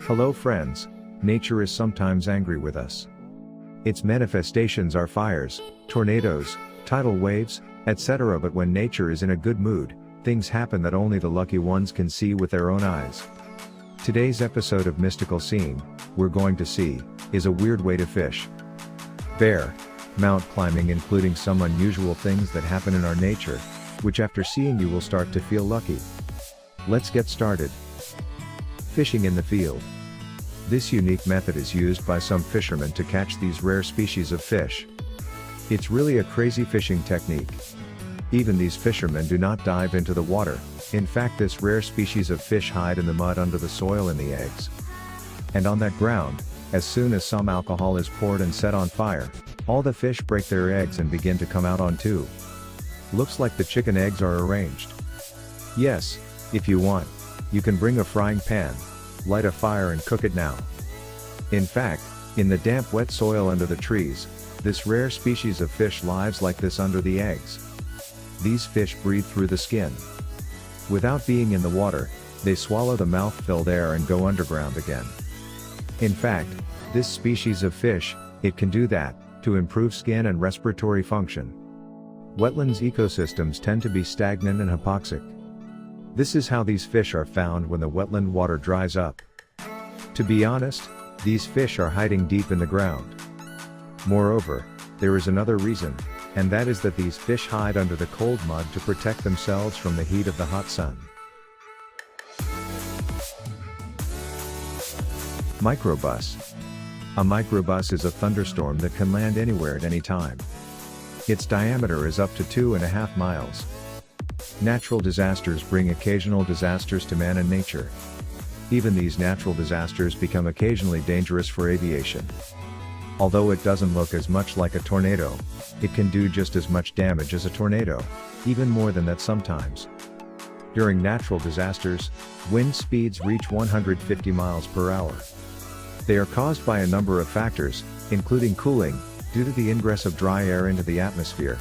Hello friends, nature is sometimes angry with us. Its manifestations are fires, tornadoes, tidal waves, etc. But when nature is in a good mood, things happen that only the lucky ones can see with their own eyes. Today's episode of Mystical Scene, we're going to see, is a weird way to fish. Bear, mount climbing, including some unusual things that happen in our nature, which after seeing you will start to feel lucky. Let's get started. Fishing in the field. This unique method is used by some fishermen to catch these rare species of fish. It's really a crazy fishing technique. Even these fishermen do not dive into the water. In fact, this rare species of fish hide in the mud under the soil in the eggs. And on that ground, as soon as some alcohol is poured and set on fire, all the fish break their eggs and begin to come out on two. Looks like the chicken eggs are arranged. Yes, if you want, you can bring a frying pan, light a fire and cook it now. In fact, in the damp wet soil under the trees, this rare species of fish lives like this under the eggs. These fish breathe through the skin. Without being in the water, they swallow the mouth-filled air and go underground again. In fact, this species of fish, it can do that, to improve skin and respiratory function. Wetlands ecosystems tend to be stagnant and hypoxic. This is how these fish are found when the wetland water dries up. To be honest, these fish are hiding deep in the ground. Moreover, there is another reason, and that is that these fish hide under the cold mud to protect themselves from the heat of the hot sun. Microbus. A microbus is a thunderstorm that can land anywhere at any time. Its diameter is up to 2.5 miles. Natural disasters bring occasional disasters to man and nature. Even these natural disasters become occasionally dangerous for aviation. Although it doesn't look as much like a tornado, it can do just as much damage as a tornado, even more than that sometimes. During natural disasters, wind speeds reach 150 miles per hour. They are caused by a number of factors, including cooling, due to the ingress of dry air into the atmosphere.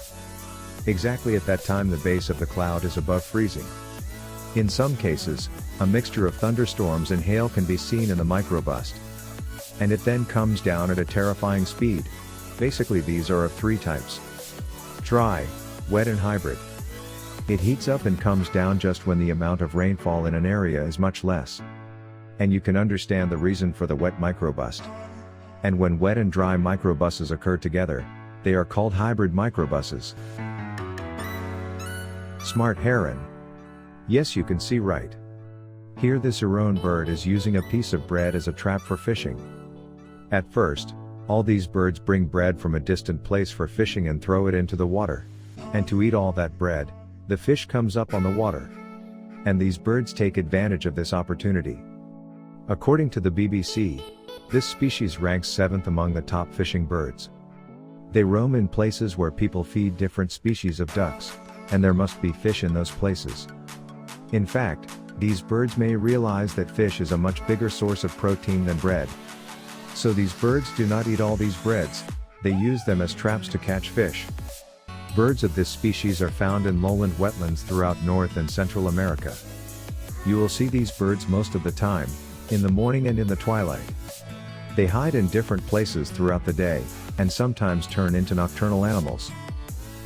Exactly at that time the base of the cloud is above freezing. In some cases, a mixture of thunderstorms and hail can be seen in the microburst. And it then comes down at a terrifying speed. Basically these are of three types: dry, wet and hybrid. It heats up and comes down just when the amount of rainfall in an area is much less. And you can understand the reason for the wet microburst. And when wet and dry microbuses occur together, they are called hybrid microbuses. Smart heron. Yes, you can see right. Here this heron bird is using a piece of bread as a trap for fishing. At first, all these birds bring bread from a distant place for fishing and throw it into the water. And to eat all that bread, the fish comes up on the water. And these birds take advantage of this opportunity. According to the BBC, this species ranks 7th among the top fishing birds. They roam in places where people feed different species of ducks, and there must be fish in those places. In fact, these birds may realize that fish is a much bigger source of protein than bread. So these birds do not eat all these breads, they use them as traps to catch fish. Birds of this species are found in lowland wetlands throughout North and Central America. You will see these birds most of the time, in the morning and in the twilight. They hide in different places throughout the day, and sometimes turn into nocturnal animals.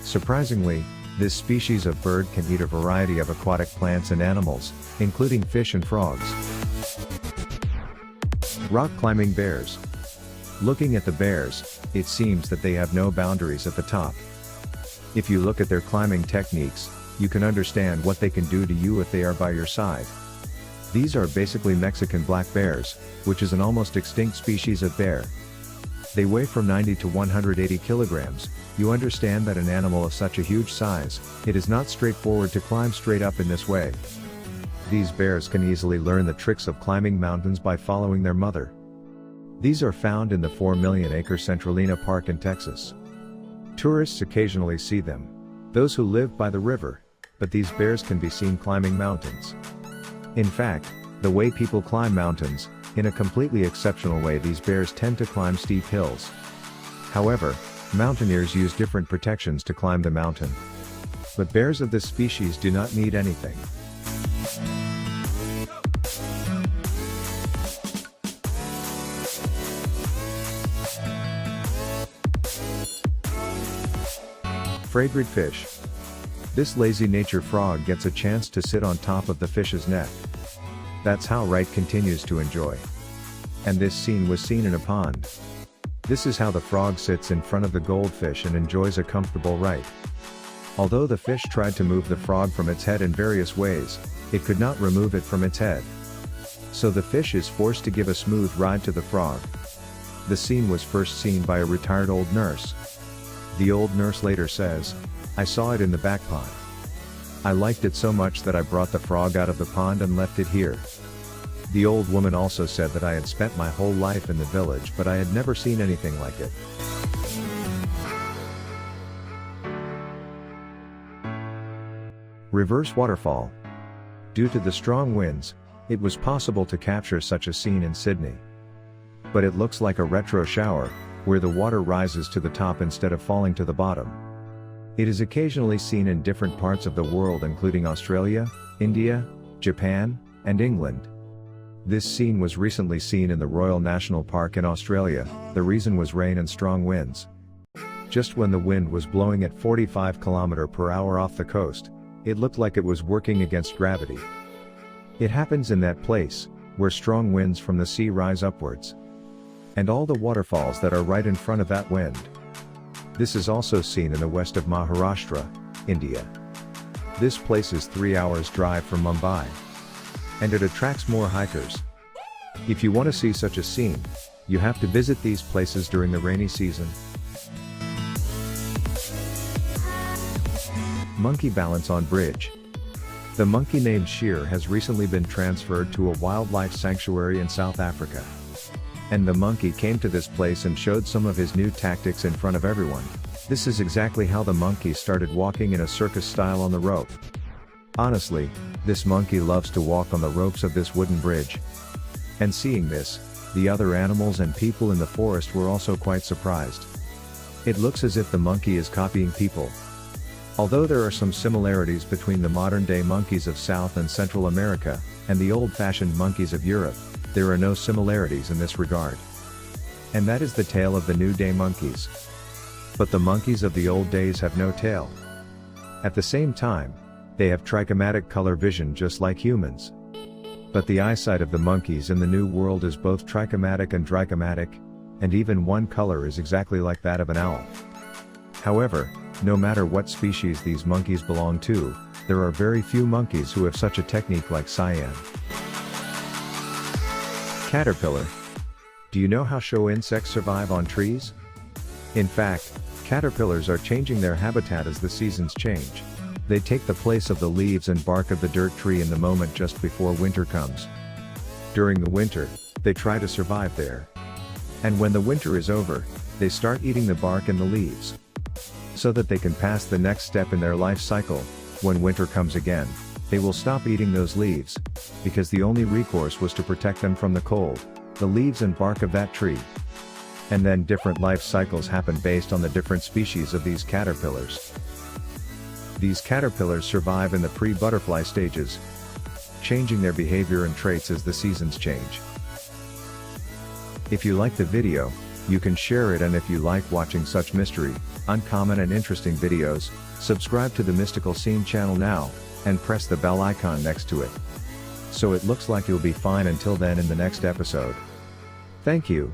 Surprisingly, this species of bird can eat a variety of aquatic plants and animals, including fish and frogs. Rock climbing bears. Looking at the bears, it seems that they have no boundaries at the top. If you look at their climbing techniques, you can understand what they can do to you if they are by your side. These are basically Mexican black bears, which is an almost extinct species of bear. They weigh from 90 to 180 kilograms. You understand that an animal of such a huge size, it is not straightforward to climb straight up in this way. These bears can easily learn the tricks of climbing mountains by following their mother. These are found in the 4 million acre Centralina Park in Texas. Tourists occasionally see them, those who live by the river, but these bears can be seen climbing mountains. In fact, the way people climb mountains, in a completely exceptional way, these bears tend to climb steep hills. However, mountaineers use different protections to climb the mountain. But bears of this species do not need anything. Fragrant fish. This lazy nature frog gets a chance to sit on top of the fish's neck. That's how Wright continues to enjoy. And this scene was seen in a pond. This is how the frog sits in front of the goldfish and enjoys a comfortable ride. Although the fish tried to move the frog from its head in various ways, it could not remove it from its head. So the fish is forced to give a smooth ride to the frog. The scene was first seen by a retired old nurse. The old nurse later says, "I saw it in the back pond. I liked it so much that I brought the frog out of the pond and left it here." The old woman also said that I had spent my whole life in the village but I had never seen anything like it. Reverse waterfall. Due to the strong winds, it was possible to capture such a scene in Sydney. But it looks like a retro shower, where the water rises to the top instead of falling to the bottom. It is occasionally seen in different parts of the world including Australia, India, Japan, and England. This scene was recently seen in the Royal National Park in Australia. The reason was rain and strong winds. Just when the wind was blowing at 45 km/h off the coast, it looked like it was working against gravity. It happens in that place, where strong winds from the sea rise upwards. And all the waterfalls that are right in front of that wind. This is also seen in the west of Maharashtra, India. This place is 3 hours drive from Mumbai. And it attracts more hikers. If you want to see such a scene, you have to visit these places during the rainy season. Monkey balance on bridge. The monkey named Sheer has recently been transferred to a wildlife sanctuary in South Africa. And the monkey came to this place and showed some of his new tactics in front of everyone. This is exactly how the monkey started walking in a circus style on the rope. Honestly, this monkey loves to walk on the ropes of this wooden bridge. And seeing this, the other animals and people in the forest were also quite surprised. It looks as if the monkey is copying people. Although there are some similarities between the modern-day monkeys of South and Central America, and the old-fashioned monkeys of Europe, there are no similarities in this regard. And that is the tale of the new-day monkeys. But the monkeys of the old days have no tail. At the same time, they have trichromatic color vision just like humans. But the eyesight of the monkeys in the New World is both trichromatic and dichromatic, and even one color is exactly like that of an owl. However, no matter what species these monkeys belong to, there are very few monkeys who have such a technique like cyan. Caterpillar. Do you know how show insects survive on trees? In fact, caterpillars are changing their habitat as the seasons change. They take the place of the leaves and bark of the dirt tree in the moment just before winter comes. During the winter, they try to survive there. And when the winter is over, they start eating the bark and the leaves. So that they can pass the next step in their life cycle. When winter comes again, they will stop eating those leaves, because the only recourse was to protect them from the cold, the leaves and bark of that tree. And then different life cycles happen based on the different species of these caterpillars. These caterpillars survive in the pre-butterfly stages, changing their behavior and traits as the seasons change. If you like the video, you can share it, and if you like watching such mystery, uncommon and interesting videos, subscribe to the Mystical Scene channel now, and press the bell icon next to it. So it looks like you'll be fine until then in the next episode. Thank you.